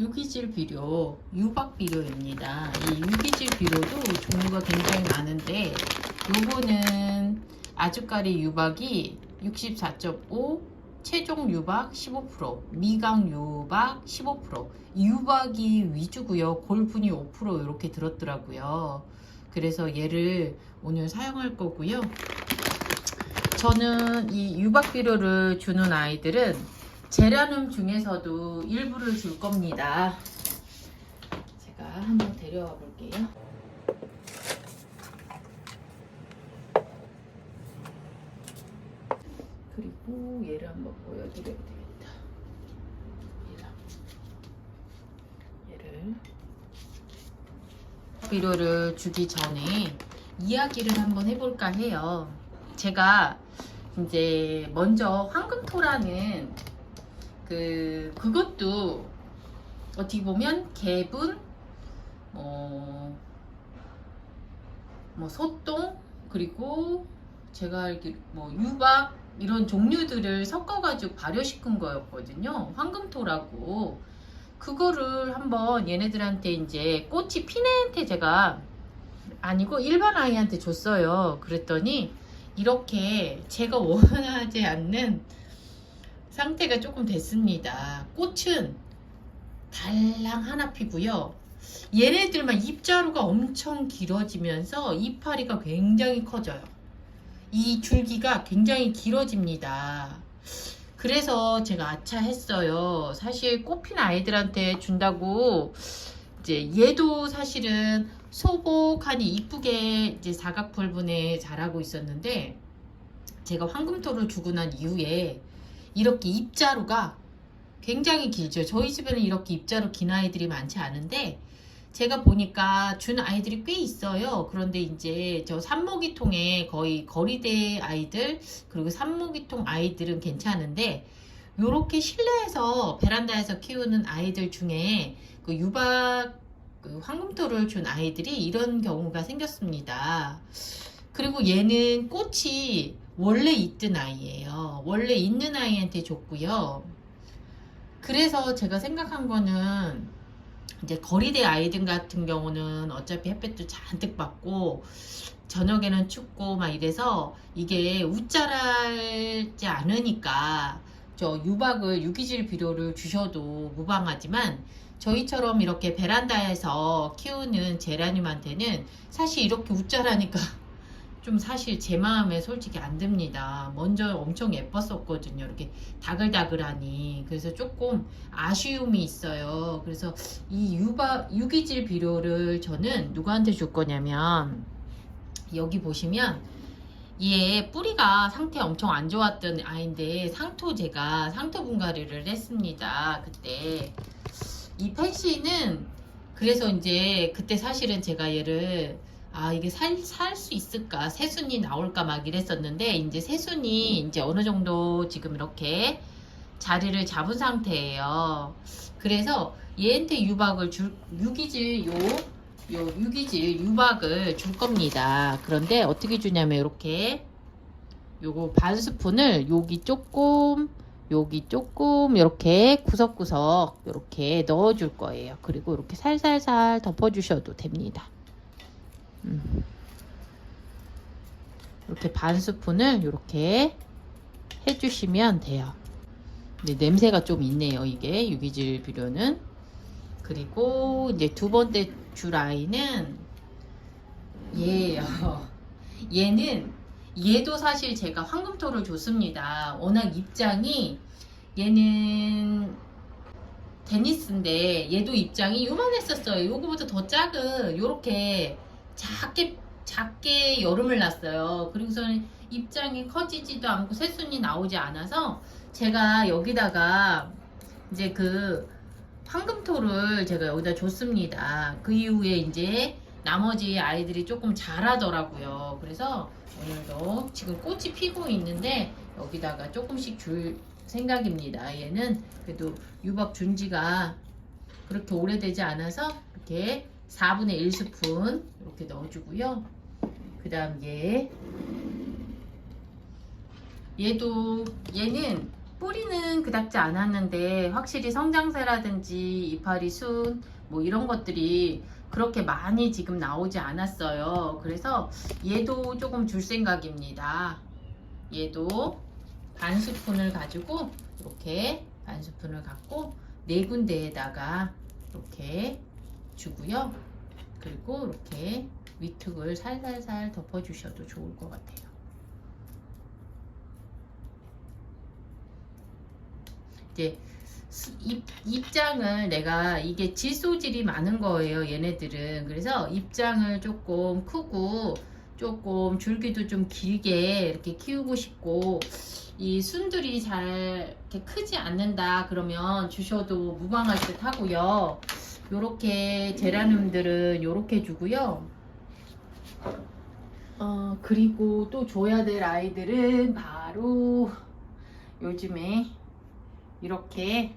유기질 비료, 유박 비료입니다. 이 유기질 비료도 종류가 굉장히 많은데 요거는 아주까리 유박이 64.5, 최종 유박 15%, 미강 유박 15%, 유박이 위주고요. 골분이 5% 이렇게 들었더라고요. 그래서 얘를 오늘 사용할 거고요. 저는 이 유박 비료를 주는 아이들은 제라늄 중에서도 일부를 줄 겁니다. 제가 한번 데려와 볼게요. 그리고 얘를 한번 보여드려야 되겠다. 얘를 비료를 주기 전에 이야기를 한번 해볼까 해요. 제가 이제 먼저 황금토라는 그것도 어떻게 보면 개분, 소똥, 그리고 제가 알기로 유박 이런 종류들을 섞어가지고 발효시킨 거였거든요. 황금토라고. 그거를 한번 얘네들한테 이제 꽃이 피네한테 제가 아니고 일반 아이한테 줬어요. 그랬더니 이렇게 제가 원하지 않는 상태가 조금 됐습니다. 꽃은 달랑 하나 피고요. 얘네들만 잎자루가 엄청 길어지면서 이파리가 굉장히 커져요. 이 줄기가 굉장히 길어집니다. 그래서 제가 아차 했어요. 사실 꽃핀 아이들한테 준다고 이제 얘도 사실은 소복하니 이쁘게 이제 사각벌분에 자라고 있었는데 제가 황금토를 주고 난 이후에 이렇게 잎자루가 굉장히 길죠. 저희 집에는 이렇게 잎자루 긴 아이들이 많지 않은데 제가 보니까 준 아이들이 꽤 있어요. 그런데 이제 저 산모기통에 거의 거리대 아이들 그리고 산모기통 아이들은 괜찮은데 요렇게 실내에서 베란다에서 키우는 아이들 중에 그 유박 황금토를 준 아이들이 이런 경우가 생겼습니다. 그리고 얘는 꽃이 원래 있던 아이예요. 원래 있는 아이한테 줬고요. 그래서 제가 생각한 거는 이제 거리대 아이들 같은 경우는 어차피 햇볕도 잔뜩 받고 저녁에는 춥고 막 이래서 이게 웃자랄지 않으니까 저 유박을 유기질 비료를 주셔도 무방하지만 저희처럼 이렇게 베란다에서 키우는 제라늄한테는 사실 이렇게 웃자라니까 좀 사실 제 마음에 솔직히 안 듭니다. 먼저 엄청 예뻤었거든요. 이렇게 다글다글하니. 그래서 조금 아쉬움이 있어요. 그래서 이 유기질 비료를 저는 누구한테 줄 거냐면 여기 보시면 얘 뿌리가 상태 엄청 안 좋았던 아이인데 제가 상토 분갈이를 했습니다. 그때 이 펜시는 그래서 이제 그때 사실은 제가 얘를 이게 살 수 있을까? 새순이 나올까? 막 이랬었는데, 이제 새순이 이제 어느 정도 지금 이렇게 자리를 잡은 상태예요. 그래서 얘한테 유기질 유박을 줄 겁니다. 그런데 어떻게 주냐면, 이렇게, 요거 반 스푼을 여기 조금, 이렇게 구석구석 이렇게 넣어줄 거예요. 그리고 이렇게 살살살 덮어주셔도 됩니다. 이렇게 반 스푼을 이렇게 해주시면 돼요. 근데 냄새가 좀 있네요. 이게 유기질 비료는. 그리고 이제 두 번째 줄 아이는 얘예요. 얘도 사실 제가 황금토를 줬습니다. 워낙 입장이 얘는 데니스인데 얘도 입장이 요만했었어요. 요거보다 더 작은 요렇게 작게 여름을 났어요. 그리고서는 입장이 커지지도 않고 새순이 나오지 않아서 제가 여기다가 이제 그 황금토를 제가 여기다 줬습니다. 그 이후에 이제 나머지 아이들이 조금 자라더라고요. 그래서 오늘도 지금 꽃이 피고 있는데 여기다가 조금씩 줄 생각입니다. 얘는 그래도 유박 준 지가 그렇게 오래되지 않아서 이렇게 4분의 1스푼 이렇게 넣어주고요. 그 다음 얘는 뿌리는 그닥지 않았는데 확실히 성장세라든지 이파리 순 뭐 이런 것들이 그렇게 많이 지금 나오지 않았어요. 그래서 얘도 조금 줄 생각입니다. 얘도 반 스푼을 가지고 이렇게 반 스푼을 갖고 네 군데에다가 이렇게 주고요. 그리고 이렇게 위특을 살살살 덮어주셔도 좋을 것 같아요. 이제 입장을 내가 이게 질소질이 많은 거예요, 얘네들은. 그래서 입장을 조금 크고 조금 줄기도 좀 길게 이렇게 키우고 싶고, 이 순들이 잘 이렇게 크지 않는다 그러면 주셔도 무방할 듯 하고요. 요렇게 제라늄들은 요렇게 주고요. 그리고 또 줘야 될 아이들은 바로 요즘에 이렇게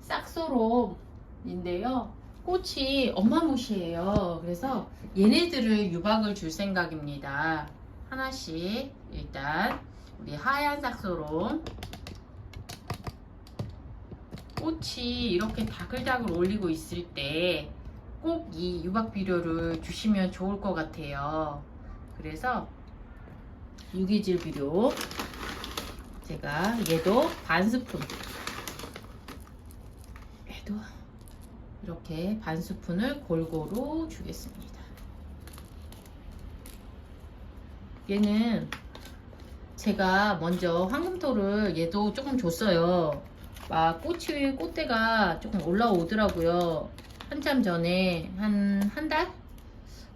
싹소롬인데요. 꽃이 어마무시해요. 그래서 얘네들을 유박을 줄 생각입니다. 하나씩 일단 우리 하얀 싹소롬 꽃이 이렇게 다글다글 올리고 있을 때 꼭 이 유박 비료를 주시면 좋을 것 같아요. 그래서 유기질 비료 제가 얘도 반 스푼, 얘도 이렇게 반 스푼을 골고루 주겠습니다. 얘는 제가 먼저 황금토를 얘도 조금 줬어요. 막 꽃이 꽃대가 조금 올라오더라고요. 한참 전에 한 달?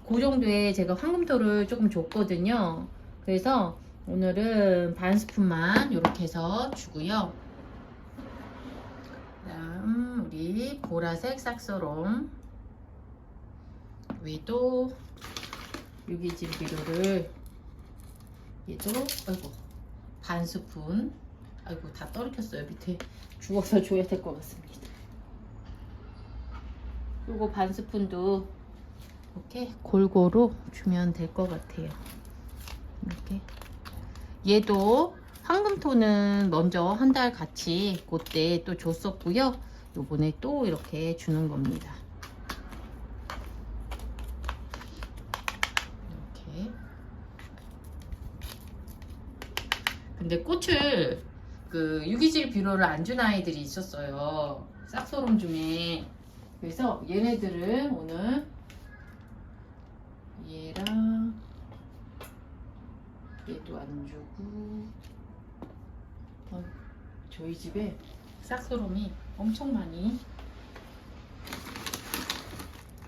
그 정도에 제가 황금토를 조금 줬거든요. 그래서 오늘은 반 스푼만 이렇게 해서 주고요. 그다음 우리 보라색 싹소롬 위도 유기질 비료를 얘도 아이고 반 스푼, 아이고 다 떨어졌어요. 밑에 주워서 줘야 될 것 같습니다. 요거 반 스푼도 이렇게 골고루 주면 될 것 같아요. 이렇게 얘도 황금토는 먼저 한 달 같이 그때 또 줬었고요. 요번에 또 이렇게 주는 겁니다. 이렇게. 근데 꽃을 그 유기질 비료를 안 준 아이들이 있었어요. 싹소롬 중에. 그래서 얘네들은 오늘 얘랑 얘도 안 주고, 저희 집에 싹소롬이 엄청 많이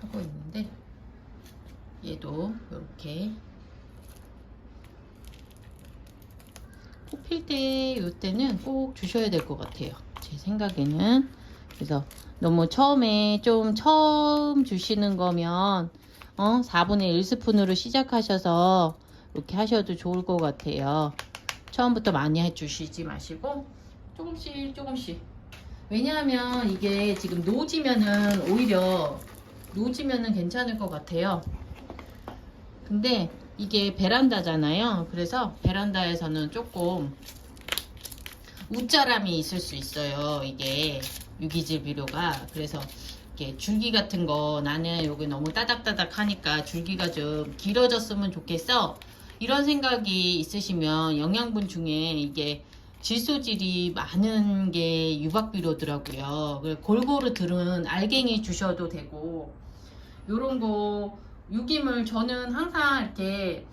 하고 있는데 얘도 이렇게 꽃 필 때 이때는 꼭 주셔야 될 것 같아요, 제 생각에는. 그래서 너무 처음에 좀 처음 주시는 거면 4분의 1스푼으로 시작하셔서 이렇게 하셔도 좋을 것 같아요. 처음부터 많이 해주시지 마시고 조금씩 조금씩. 왜냐하면 이게 지금 노지면은 오히려 노지면은 괜찮을 것 같아요. 근데 이게 베란다잖아요. 그래서 베란다에서는 조금 웃자람이 있을 수 있어요. 이게 유기질 비료가. 그래서 이렇게 줄기 같은 거 나는 여기 너무 따닥따닥 하니까 줄기가 좀 길어졌으면 좋겠어, 이런 생각이 있으시면 영양분 중에 이게 질소질이 많은 게 유박 비료더라고요. 골고루 들은 알갱이 주셔도 되고, 요런 거 유기물 저는 항상 이렇게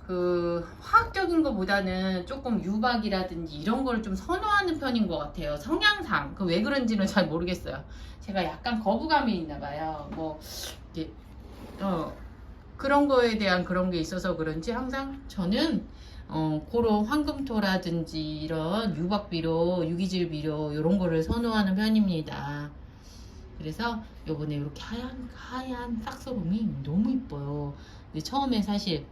그 화학적인 것보다는 조금 유박이라든지 이런 걸 좀 선호하는 편인 것 같아요. 성향상. 그 왜 그런지는 잘 모르겠어요. 제가 약간 거부감이 있나 봐요. 뭐 이렇게 그런 거에 대한 그런 게 있어서 그런지 항상 저는 그런 황금토라든지 이런 유박 비료, 유기질 비료 이런 거를 선호하는 편입니다. 그래서 요번에 이렇게 하얀 싹소롬이 너무 이뻐요. 근데 처음에 사실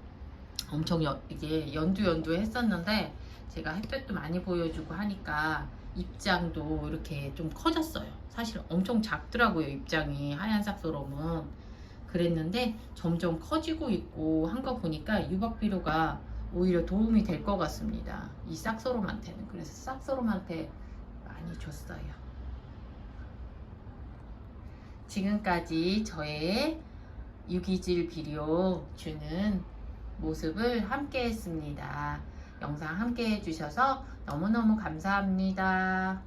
엄청 이게 연두 했었는데 제가 햇볕도 많이 보여주고 하니까 입장도 이렇게 좀 커졌어요. 사실 엄청 작더라고요, 입장이. 하얀 싹소롬은. 그랬는데 점점 커지고 있고 한 거 보니까 유박 비료가 오히려 도움이 될 것 같습니다. 이 싹소롬한테는. 그래서 싹소롬한테 많이 줬어요. 지금까지 저의 유기질 비료 주는 모습을 함께 했습니다. 영상 함께 해주셔서 너무너무 감사합니다.